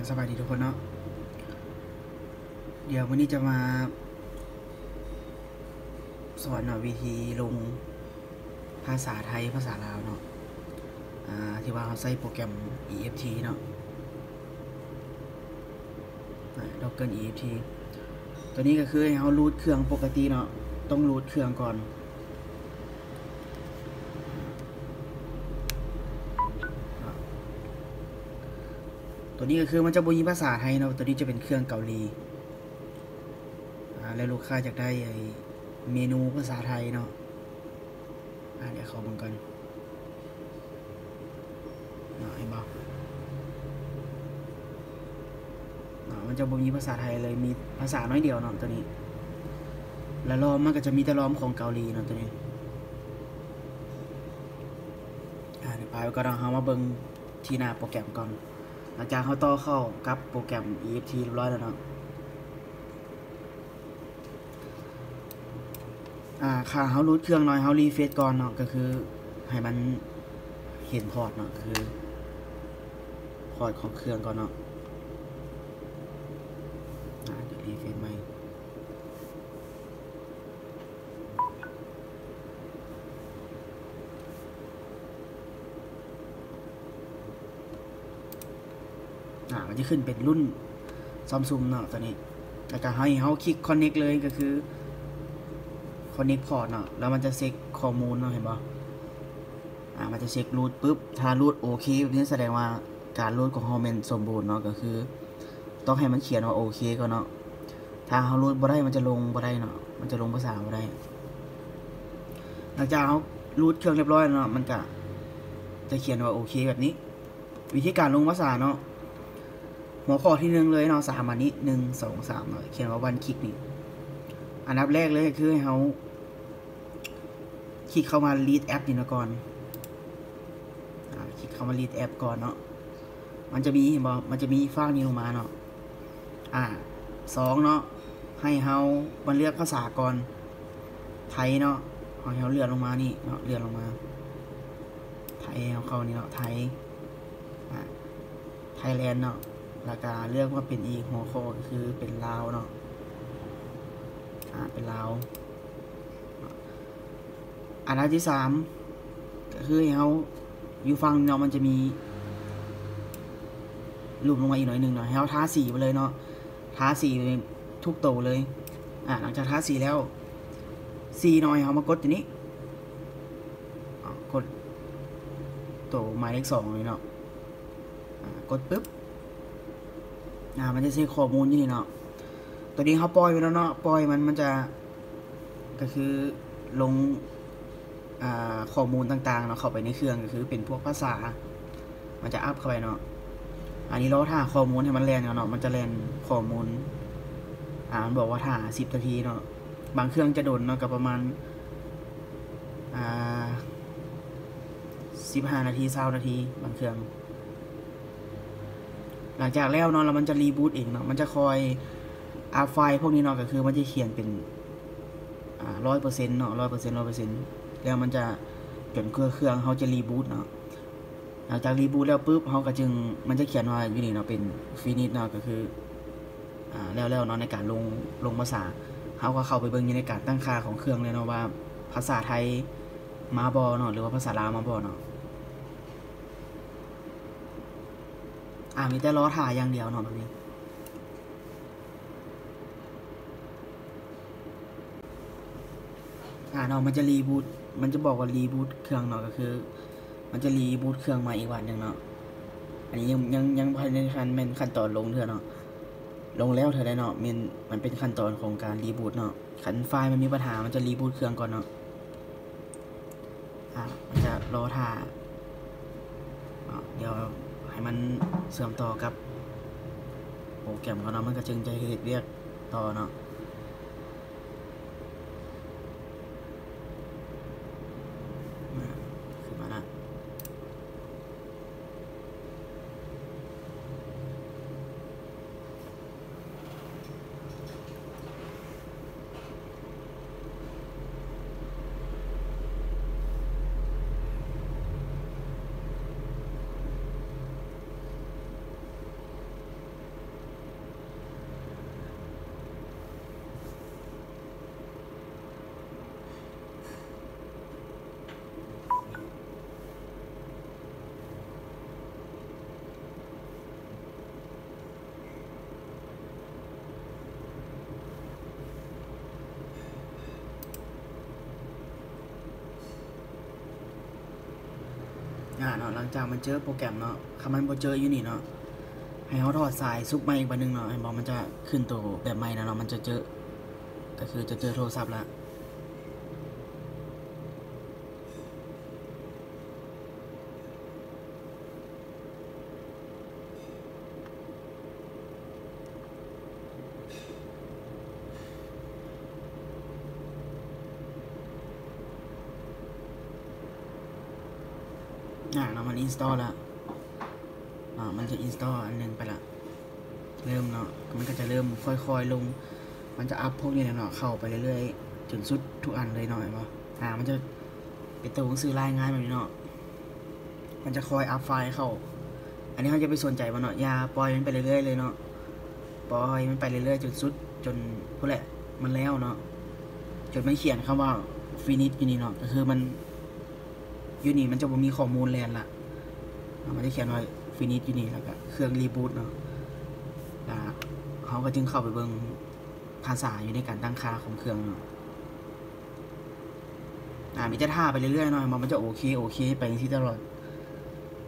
สวัสดีทุกคนเนาะเดี๋ยววันนี้จะมาสอนวิธีลงภาษาไทยภาษาลาวเนาะที่ว่าเขาใช้โปรแกรม EFT เนาะDocker EFT ตัวนี้ก็คือให้เขารูทเครื่องปกติเนาะต้องรูทเครื่องก่อนตัวนี้ก็คือมันจะบ่มีภาษาไทยเนาะตัวนี้จะเป็นเครื่องเกาหลีแล้วลูกค้าอยากได้เมนูภาษาไทยเนาะเดี๋ยวเขาบังกันเห็นบ่มันจะบ่มีภาษาไทยเลยมีภาษาน้อยเดียวเนาะตัวนี้แล้วล้อมมันก็จะมีแต่ล้อมของเกาหลีเนาะตัวนี้เดี๋ยวไปก็ต้องเอามาเบิ่งที่หน้าโปรแกรมก่อนหลังจากเขาต่อเข้ากับโปรแกรม EFT เรียบร้อยแล้วเนาะค่าเขารูทเครื่องหน่อยเขารีเฟซก่อนเนาะก็คือให้มันเห็นพอร์ตเนาะคือพอร์ตของเครื่องก่อนเนาะเดี๋ยวรีเฟซใหม่มันจะขึ้นเป็นรุ่นSamsungเนาะตัวนี้แล้วก็ให้เขาคลิก connect เลยก็คือ connect port เนาะแล้วมันจะเช็คข้อมูลเนาะเห็นป่ะมันจะเช็ครูทปุ๊บถ้ารูทโอเคแบบนี้แสดงว่าการรูทของเขาเป็นสมบูรณ์เนาะก็คือต้องให้มันเขียนว่าโอเคก่อนเนาะถ้าเขารูทบ่ได้มันจะลงบ่ได้เนาะมันจะลงภาษาบ่ได้หลังจากเขารูทเครื่องเรียบร้อยเนาะมันก็จะเขียนว่าโอเคแบบนี้วิธีการลงภาษาเนาะหัวข้อที่1เลยเนาะ3อันนี้1 2 3เนาะเขียนว่าวันคลิกนี่อันดับแรกเลยคือให้เขาคลิกเข้ามา read app นี่นะก่อนคลิกเข้ามา read app ก่อนเนาะมันจะมีเห็นบ่มันจะมีฝั่งนี้ลงมาเนาะ2เนาะให้เขามาเลือกภาษาก่อนไทยเนาะให้เขาเลื่อนลงมานี่เนาะเลื่อนลงมาไทยเขานี่เนาะไทยไทยแลนด์เนาะแล้วก็เลือกว่าเป็นอีกหัวข้อคือเป็นลาวเนาะเป็นลาวอันที่3ก็คือเขาอยู่ฟังเนาะมันจะมีรูปลงมาอีกหน่อยนึงเนาะให้เขาทาสีไปเลยเนาะทาสีทุกโตเลยหลังจากทาสีแล้วสีหน่อยเขามากดตัวนี้กดโตหมายเลข2เลยเนาะกดปุ๊บมันจะเช็คข้อมูลอยู่นี่เนาะตัวนี้เขาปล่อยไปแล้วเนาะปล่อยมันจะก็คือลงข้อมูลต่างๆเนาะเข้าไปในเครื่องก็คือเป็นพวกภาษามันจะอัพเข้าไปเนาะอันนี้เราถ้าข้อมูลให้มันแลนเนาะมันจะแลนข้อมูลมันบอกว่าถ้า10 นาทีเนาะบางเครื่องจะโดนเนาะกับประมาณ15 นาที20 นาทีบางเครื่องหลังจากแล้วเนาะแล้วมันจะรีบูตเองเนาะมันจะคอยไฟล์พวกนี้เนาะก็คือมันจะเขียนเป็น100%เนาะ100%แล้วมันจะจนเครื่องเขาจะรีบูตเนาะหลังจากรีบูตแล้วปุ๊บเขาก็จึงมันจะเขียนว่าอยู่นี่เนาะเป็นฟินิชเนาะก็คือแล้วเนาะในการลงภาษาเขาก็เข้าไปเบิ่งในการตั้งค่าของเครื่องเลยเนาะว่าภาษาไทยมาบ่เนาะหรือว่าภาษาลาวมาบ่เนาะมีแต่รอถ่ายอย่างเดียวเนาะแบบนี้เนาะมันจะรีบูตมันจะบอกว่ารีบูตเครื่องเนาะก็คือมันจะรีบูตเครื่องมาอีกวันหนึ่งเนาะอันนี้ยังภายในขั้นตอนลงเถอะเนาะลงแล้วเถอะได้เนาะมันเป็นขั้นตอนของการรีบูตเนาะขันไฟล์มันมีปัญหามันจะรีบูตเครื่องก่อนเนาะมันจะรอถ่ายเดี๋ยวให้มันเชื่อมต่อกับโปรแกรมเขาเนาะมันก็จึงจะเฮ็ดเรียกต่อเนาะขึ้นมาละ เนาะหลังจากมันเจอโปรแกรมเนาะคำมันบ่เจออยู่นี่เนาะให้เขาถอดสายซุปมาอีกบันนึงเนาะให้บอกมันจะขึ้นตัวแบบใหม่นะเนาะมันจะเจอก็คือจะเจอโทรศัพท์ละเนาะมันอินสตอลแล้วมันจะอินสตอลอันนึงไปละเริ่มเนาะมันก็จะเริ่มค่อยๆลงมันจะอัพพวกนี้เนาะเข้าไปเรื่อยๆจนสุดทุกอันเลยเนาะเห็นปะมันจะเป็นตัวหนังสือรายงานแบบนี้เนาะมันจะคอยอัพไฟล์เข้าอันนี้เขาจะไปสนใจมันเนาะอย่าปล่อยมันไปเรื่อยๆเลยเนาะปล่อยมันไปเรื่อยๆจนสุดจนพวกแหละมันแล้วเนาะจนมันเขียนคำว่าฟินิชอยู่นี่เนาะก็คือมันอยู่นี่มันจะบ่มีข้อมูลแลนละมันจะเขียนว่าฟินิชอยู่นี่แล้วก็เครื่องรีบูตเนาะเขาก็จึงเข้าไปเบิ่งภาษาอยู่ในการตั้งค่าของเครื่องเนาะมีจะท่าไปเรื่อยๆหน่อยมันจะโอเคไปที่ตลอด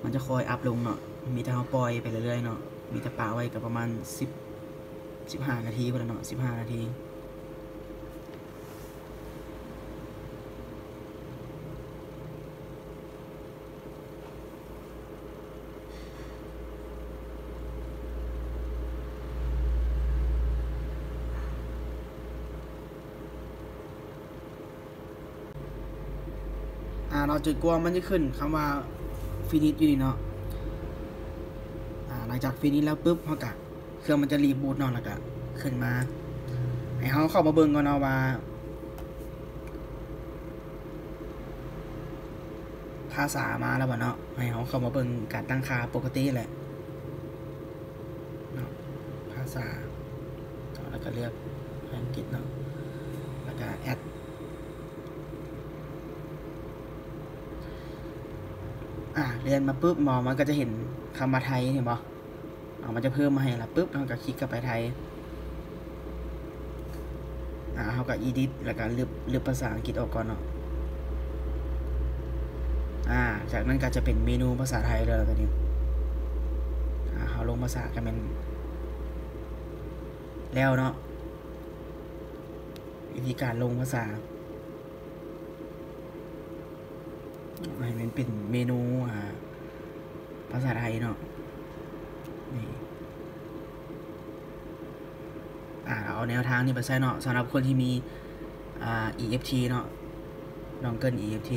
มันจะคอยอัพลงเนาะมีแต่เขาปล่อยไปเรื่อยๆเนาะมีแต่ปาไว้กับประมาณ15 นาทีก็แล้วเนาะ15 นาทีเราจุดกลัวมันจะขึ้นคำว่าฟินิชอยู่นี่เนาะหลังจากฟินิชแล้วปุ๊บเขากะเครื่องมันจะรีบูตเนาะแล้วก็ขึ้นมาให้เขาเข้ามาเบิ่งก่อนเนาะว่าภาษามาแล้วบ่เนาะให้เขาเข้ามาเบิ่งการตั้งค่าปกติแหละเนาะภาษาแล้วก็เลือกอังกฤษเนาะแล้วก็แอดเรียนมาปุ๊บมันก็จะเห็นคำว่าไทยเห็นปะมันจะเพิ่มมาให้ละปุ๊บเราก็คลิกกลับไปไทยเขาก็อีดิทแล้วก็เลือกภาษาอังกฤษออกก่อนเนาะจากนั้นก็จะเป็นเมนูภาษาไทยเลยตอนนี้เขาลงภาษากันเป็นแล้วเนาะวิธีการลงภาษาให้มันเป็นเมนูภาษาไทยเนาะนี่เอาแนวทางนี้ไปใช้เนาะสำหรับคนที่มีEFT เนาะลองเกิน EFT